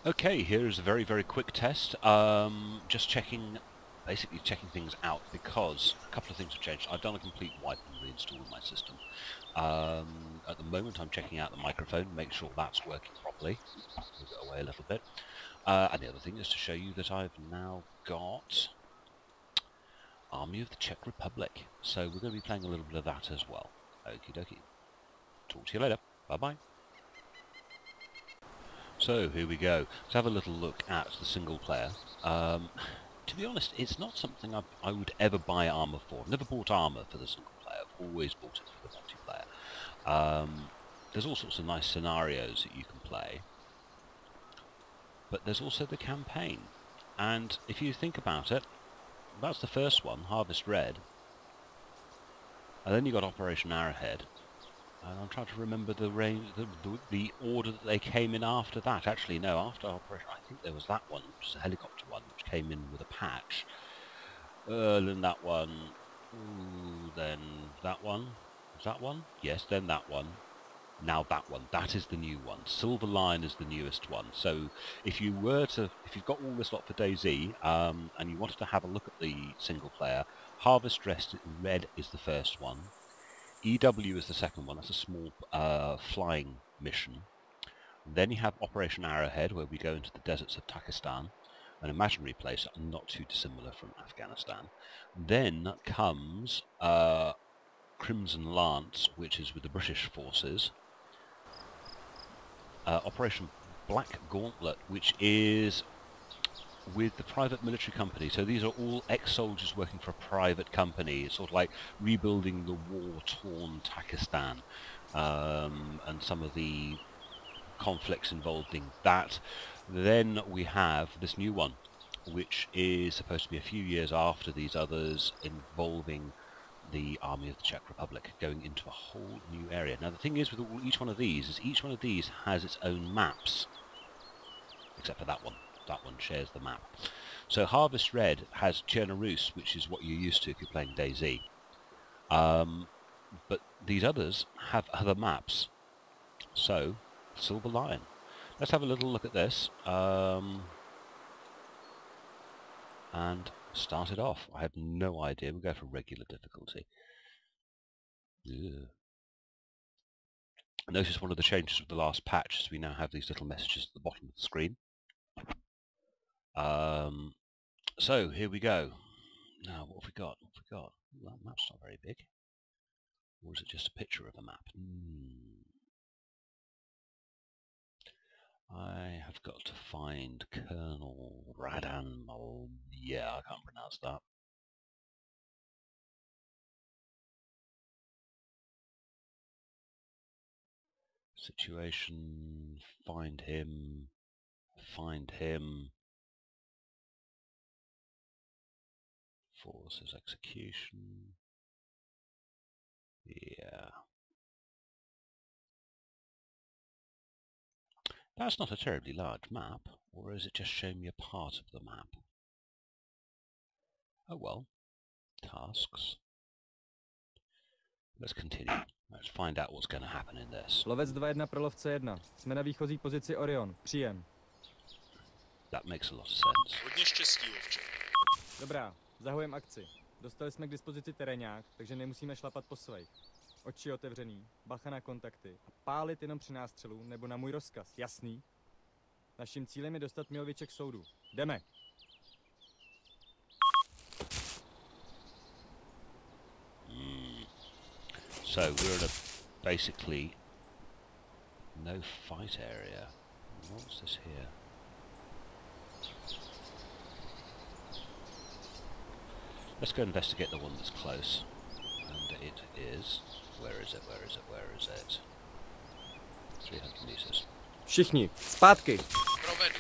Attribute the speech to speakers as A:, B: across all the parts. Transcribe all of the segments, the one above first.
A: Okay, here's a very, very quick test. Just basically checking things out because a couple of things have changed. I've done a complete wipe and reinstall of my system. At the moment I'm checking out the microphone, make sure that's working properly. Move it away a little bit. And the other thing is to show you that I've now got Army of the Czech Republic. So we're going to be playing a little bit of that as well. Okie dokie. Talk to you later. Bye-bye. So here we go. Let's have a little look at the single player. To be honest, it's not something I would ever buy ArmA for. I've never bought ArmA for the single player. I've always bought it for the multiplayer. There's all sorts of nice scenarios that you can play, but there's also the campaign. And if you think about it, that's the first one, Harvest Red, and then you got Operation Arrowhead. And I'm trying to remember the order that they came in after that. Actually, no, after Operation, I think there was that one, which is a helicopter one, which came in with a patch. Then that one. Ooh, then that one. Was that one? Yes, then that one. Now that one. That is the new one. Silver Line is the newest one. So if you've got all this lot for DayZ, and you wanted to have a look at the single player, Harvest Red is the first one. EW is the second one. That's a small flying mission. Then you have Operation Arrowhead, where we go into the deserts of Pakistan, an imaginary place not too dissimilar from Afghanistan. Then comes Crimson Lance, which is with the British forces. Operation Black Gauntlet, which is with the private military company. So these are all ex-soldiers working for a private company. It's sort of like rebuilding the war-torn Pakistan, and some of the conflicts involved in that. Then we have this new one, which is supposed to be a few years after these others, involving the Army of the Czech Republic, going into a whole new area. Now the thing is with each one of these is each one of these has its own maps, except for that one. That one shares the map. So Harvest Red has Chernobyl, which is what you're used to if you're playing DayZ. But these others have other maps. So, Silver Lion. Let's have a little look at this. And start it off. I have no idea. We'll go for regular difficulty. Ugh. Notice one of the changes of the last patch is we now have these little messages at the bottom of the screen. So here we go. Now what have we got? What have we got? Well, that map's not very big. Or is it just a picture of a map? I have got to find Colonel Radan. Oh, yeah, I can't pronounce that. Situation. Find him. Find him. Forces execution. Yeah. That's not a terribly large map, or is it just showing me a part of the map? Oh well. Tasks. Let's continue. Let's find out what's going to happen in this.
B: Lovec 2-1 pro lovce 1. Jsme na výchozí pozici Orion. Příjem.
A: That makes a lot of sense.
C: Hodně štěstí, ovče.
B: Dobrá, zahujeme akci. Dostali jsme k dispozici teréňák, takže nemusíme šlapat po svých. Oči otevřený, bacha na kontakty a pálit jenom při nástřelu nebo na můj rozkaz, jasný? Naším cílem je dostat Miloviče k soudu. Jdeme!
A: So we're in a basically no fight area. What's this here? Let's go investigate the one that's close. And it is... Where is it? Where is it? Where is it? 300 meters.
B: Všichni, zpátky!
C: Provedu.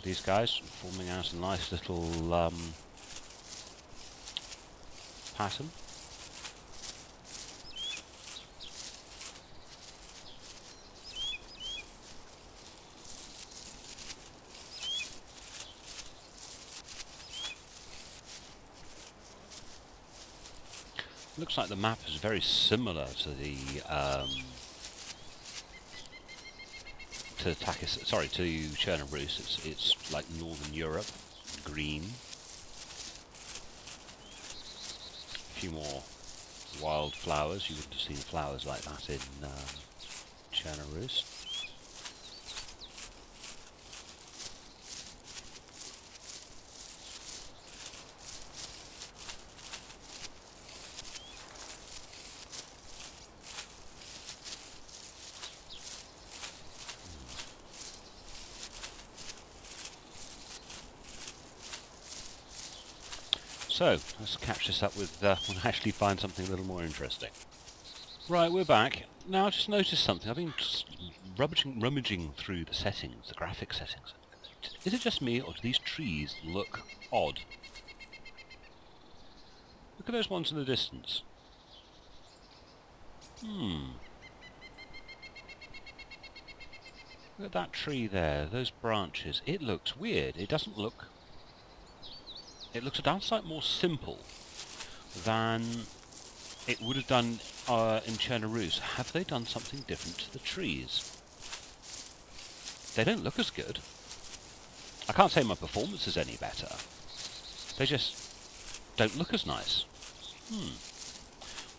A: These guys forming out a nice little pattern. Looks like the map is very similar to the to Cherna Rus. It's like Northern Europe, green. A few more wildflowers. You wouldn't have seen flowers like that in Cherna Rus. So, let's catch this up with when I actually find something a little more interesting. Right, we're back. Now I just noticed something. I've been just rummaging through the settings, the graphic settings. Is it just me, or do these trees look odd? Look at those ones in the distance. Look at that tree there, those branches. It looks weird. It doesn't look... It looks a darn sight more simple than it would have done in Cherna Rus. Have they done something different to the trees? They don't look as good. I can't say my performance is any better. They just don't look as nice.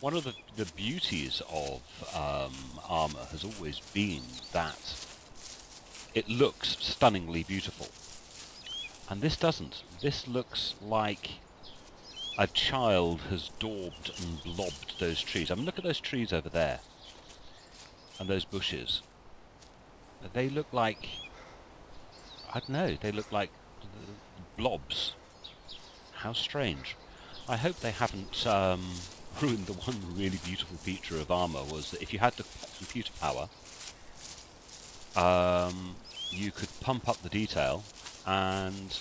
A: One of the beauties of ArmA has always been that it looks stunningly beautiful. And this doesn't. This looks like a child has daubed and blobbed those trees. I mean, look at those trees over there. And those bushes. They look like... I don't know, they look like blobs. How strange. I hope they haven't ruined the one really beautiful feature of ArmA, was that if you had the computer power, you could pump up the detail and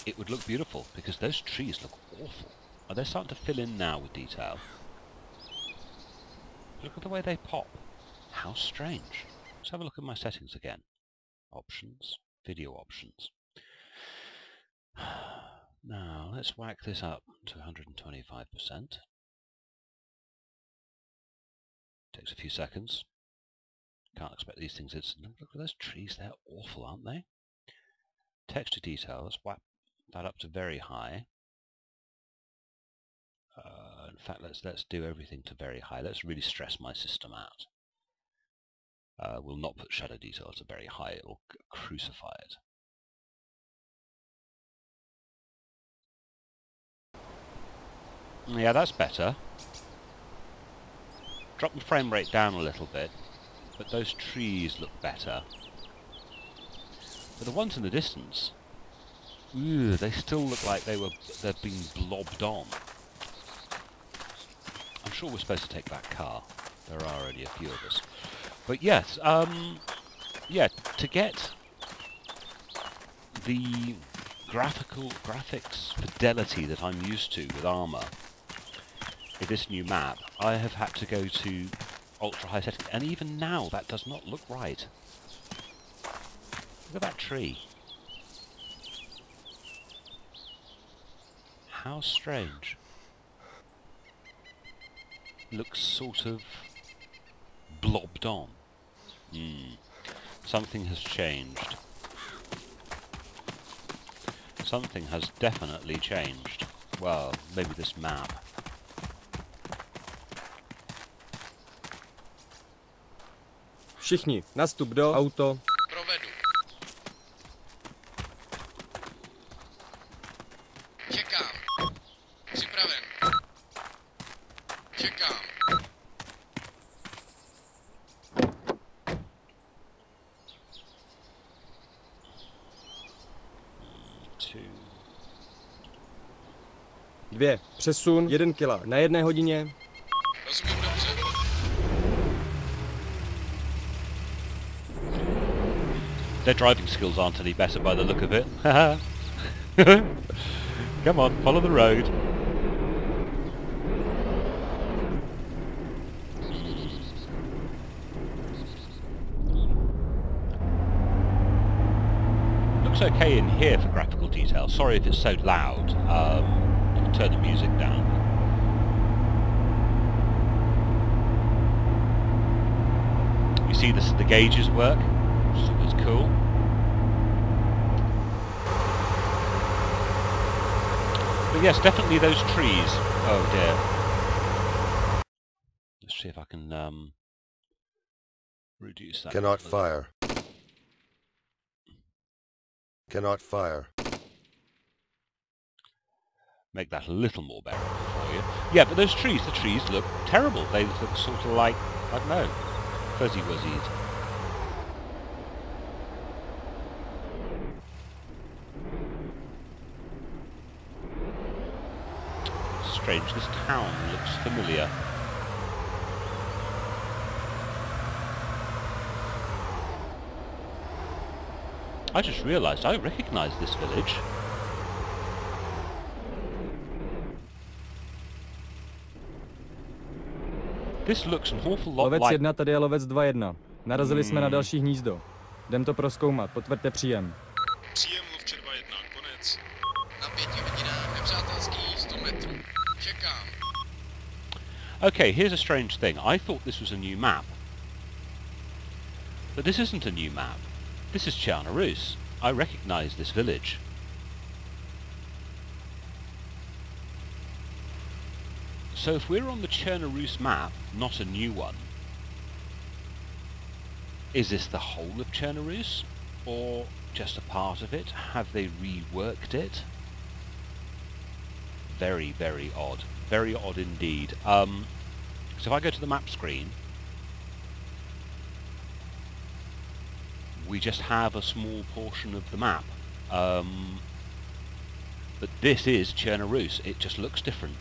A: it would look beautiful, because those trees look awful. Are they starting to fill in now with detail? Look at the way they pop. How strange. Let's have a look at my settings again. Options, video options. Now let's whack this up to 125%. Takes a few seconds. Can't expect these things instantly. Look at those trees, they're awful, aren't they? Texture detail, let's whack that up to very high. In fact, let's do everything to very high. Let's really stress my system out. We'll not put shadow detail to very high, it'll crucify it. Yeah, that's better. Drop the frame rate down a little bit, but those trees look better. But the ones in the distance, they still look like they're being blobbed on. I'm sure we're supposed to take that car. There are already a few of us. But yes, yeah, to get the graphics fidelity that I'm used to with ArmA in this new map, I have had to go to ultra high settings, and even now that does not look right. Look at that tree. How strange. Looks sort of blobbed on. Something has changed. Something has definitely changed. Well, maybe this map.
B: Všichni, nastup do auto.
C: Provedu. Čekám. Připraven. Čekám.
B: Dvě. Přesun 1 kila na 1 hodině.
C: Rozumím dobře.
A: Their driving skills aren't any better by the look of it. Come on, follow the road. Looks okay in here for graphical detail. Sorry if it's so loud. I'll turn the music down. see the gauges work, which is always cool. But yes, definitely those trees. Oh dear. Let's see if I can reduce that.
D: Cannot fire. Cannot fire.
A: Make that a little more bearable for you. Yeah, but those trees, the trees look terrible. They look sort of like, I don't know, fuzzy wuzzies. Strange, this town looks familiar. I just realised I recognise this village. This looks an awful lot
B: Lovec
A: like...
B: 1, tady je lovec 2-1. Narazili jsme na další hnízdo. Jdem to prozkoumat, potvrďte příjem.
E: Příjem lovče 2-1, konec.
C: Na 5 hodinách nepřátelský 100 metrů. Čekám.
A: Okay, here's a strange thing. I thought this was a new map. But this isn't a new map. This is Charnaroos. I recognise this village. So if we're on the Charnaroos map, not a new one, is this the whole of Charnaroos? Or just a part of it? Have they reworked it? Very, very odd. Very odd indeed. So if I go to the map screen, we just have a small portion of the map. But this is Charnaroos. It just looks different.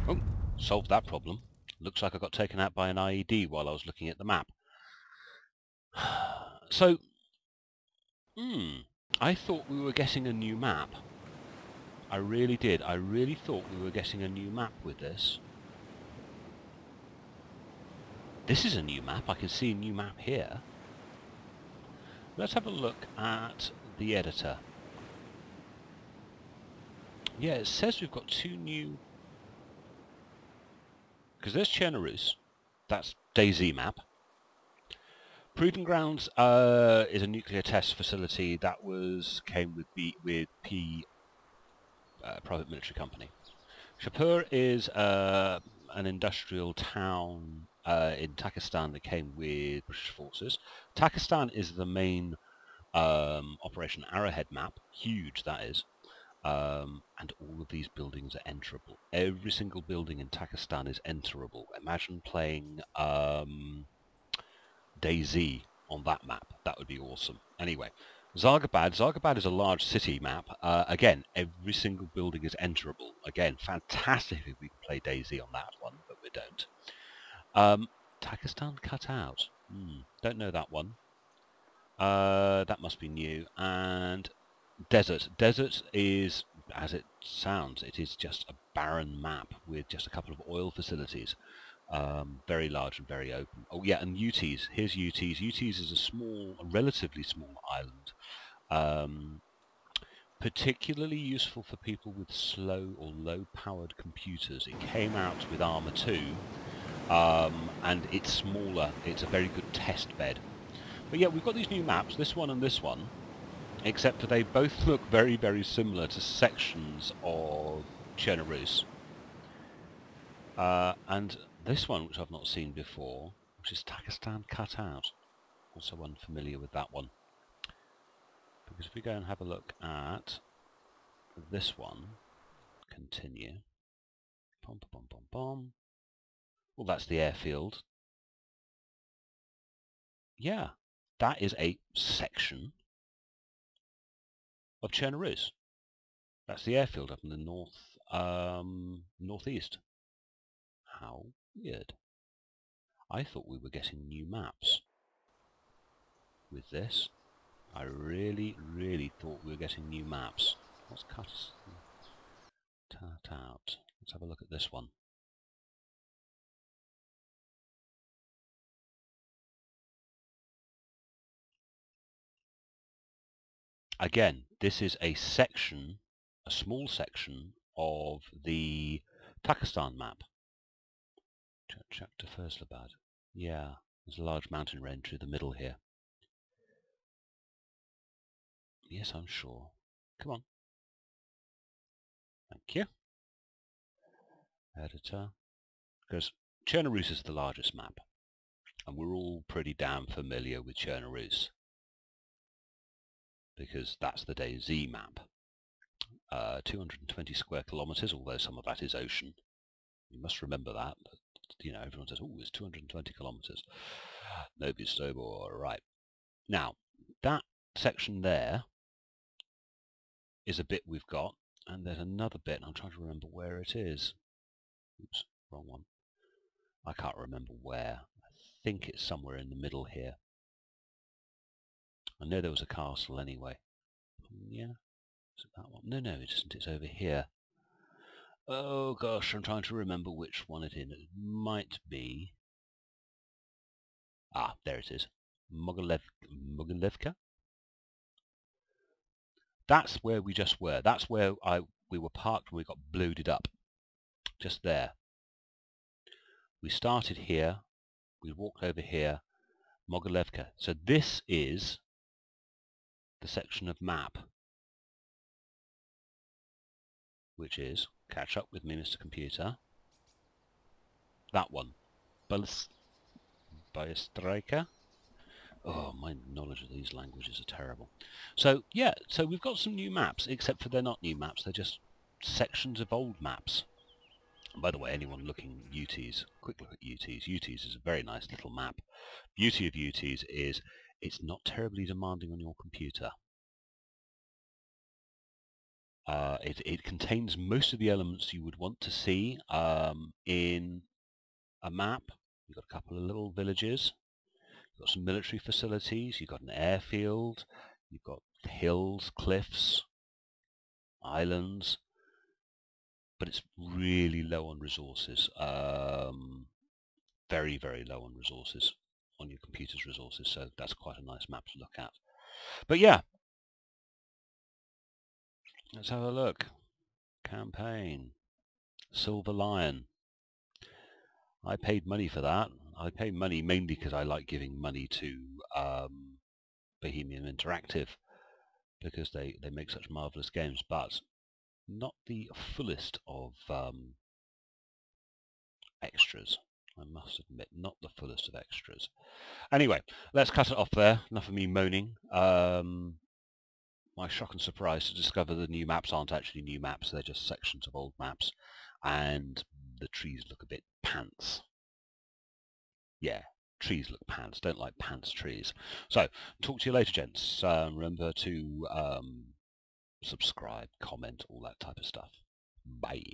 A: Oh, solved that problem. Looks like I got taken out by an IED while I was looking at the map. So, I thought we were getting a new map. I really did. I really thought we were getting a new map with this. This is a new map. I can see a new map here. Let's have a look at the editor. Yeah, it says we've got two new... Because there's Charnaroos. That's DayZ map. Proving Grounds is a nuclear test facility that came with private military company. Shapur is an industrial town in Pakistan that came with British forces. Pakistan is the main Operation Arrowhead map. Huge, that is. And all of these buildings are enterable. Every single building in Pakistan is enterable. Imagine playing DayZ on that map. That would be awesome. Anyway, Zargabad. Zargabad is a large city map. Again, every single building is enterable. Again, fantastic if we could play DayZ on that one, but we don't. Pakistan cut out. Don't know that one. That must be new. And Desert. Desert is, as it sounds, it is just a barren map with just a couple of oil facilities. Very large and very open. Oh yeah, and UTs. Here's UTs. UTs is a relatively small island. Particularly useful for people with slow or low-powered computers. It came out with ArmA 2, and it's smaller. It's a very good test bed. But yeah, we've got these new maps, this one and this one, except that they both look very, very similar to sections of Charnaroos. And this one, which I've not seen before, which is Pakistan cut out. Also unfamiliar with that one. Because if we go and have a look at this one, continue. Pom pom pom pom. Well, that's the airfield. Yeah, that is a section of Charnaroos. That's the airfield up in the northeast. How weird. I thought we were getting new maps with this. I really, really thought we were getting new maps. Let's cut that out. Let's have a look at this one. Again, this is a section, a small section of the Pakistan map. Chapter Faisalabad. Yeah, there's a large mountain range through the middle here. Yes, I'm sure. Come on. Thank you. Editor. Because Chernobyl is the largest map, and we're all pretty damn familiar with Chernobyl, because that's the DayZ map. 220 square kilometers, although some of that is ocean. You must remember that. But, you know, everyone says, oh, it's 220 kilometers. Nobody's sober, right. Now, that section there is a bit we've got, and there's another bit, and I'm trying to remember where it is. Oops, wrong one. I can't remember where. I think it's somewhere in the middle here. I know there was a castle anyway. Yeah? Is it that one? No, it isn't. It's over here. Oh gosh, I'm trying to remember which one it is. It might be... Ah, there it is. Mogilevka? That's where we just were. That's where we were parked when we got bloated up. Just there. We started here. We walked over here. Mogilevka. So this is the section of map, which is, catch up with me, Mr. Computer, that one. Byastrika. Oh, my knowledge of these languages are terrible. So, yeah, so we've got some new maps, except for they're not new maps, they're just sections of old maps. And by the way, anyone looking at UTs, quick look at UTs. UTs is a very nice little map. Beauty of UTs is it's not terribly demanding on your computer. It contains most of the elements you would want to see in a map. You've got a couple of little villages. You've got some military facilities, you've got an airfield, you've got hills, cliffs, islands, but it's really low on resources. Very, very low on resources, on your computer's resources, so that's quite a nice map to look at. But yeah, let's have a look. Campaign. Silver Lion. I paid money for that. I paid money mainly because I like giving money to Bohemian Interactive, because they make such marvellous games, but not the fullest of extras. I must admit, not the fullest of extras. Anyway, let's cut it off there. Enough of me moaning. My shock and surprise to discover the new maps aren't actually new maps, they're just sections of old maps, and the trees look a bit pants. Yeah, trees look pants, don't like pants trees. So, talk to you later, gents. Remember to subscribe, comment, all that type of stuff. Bye.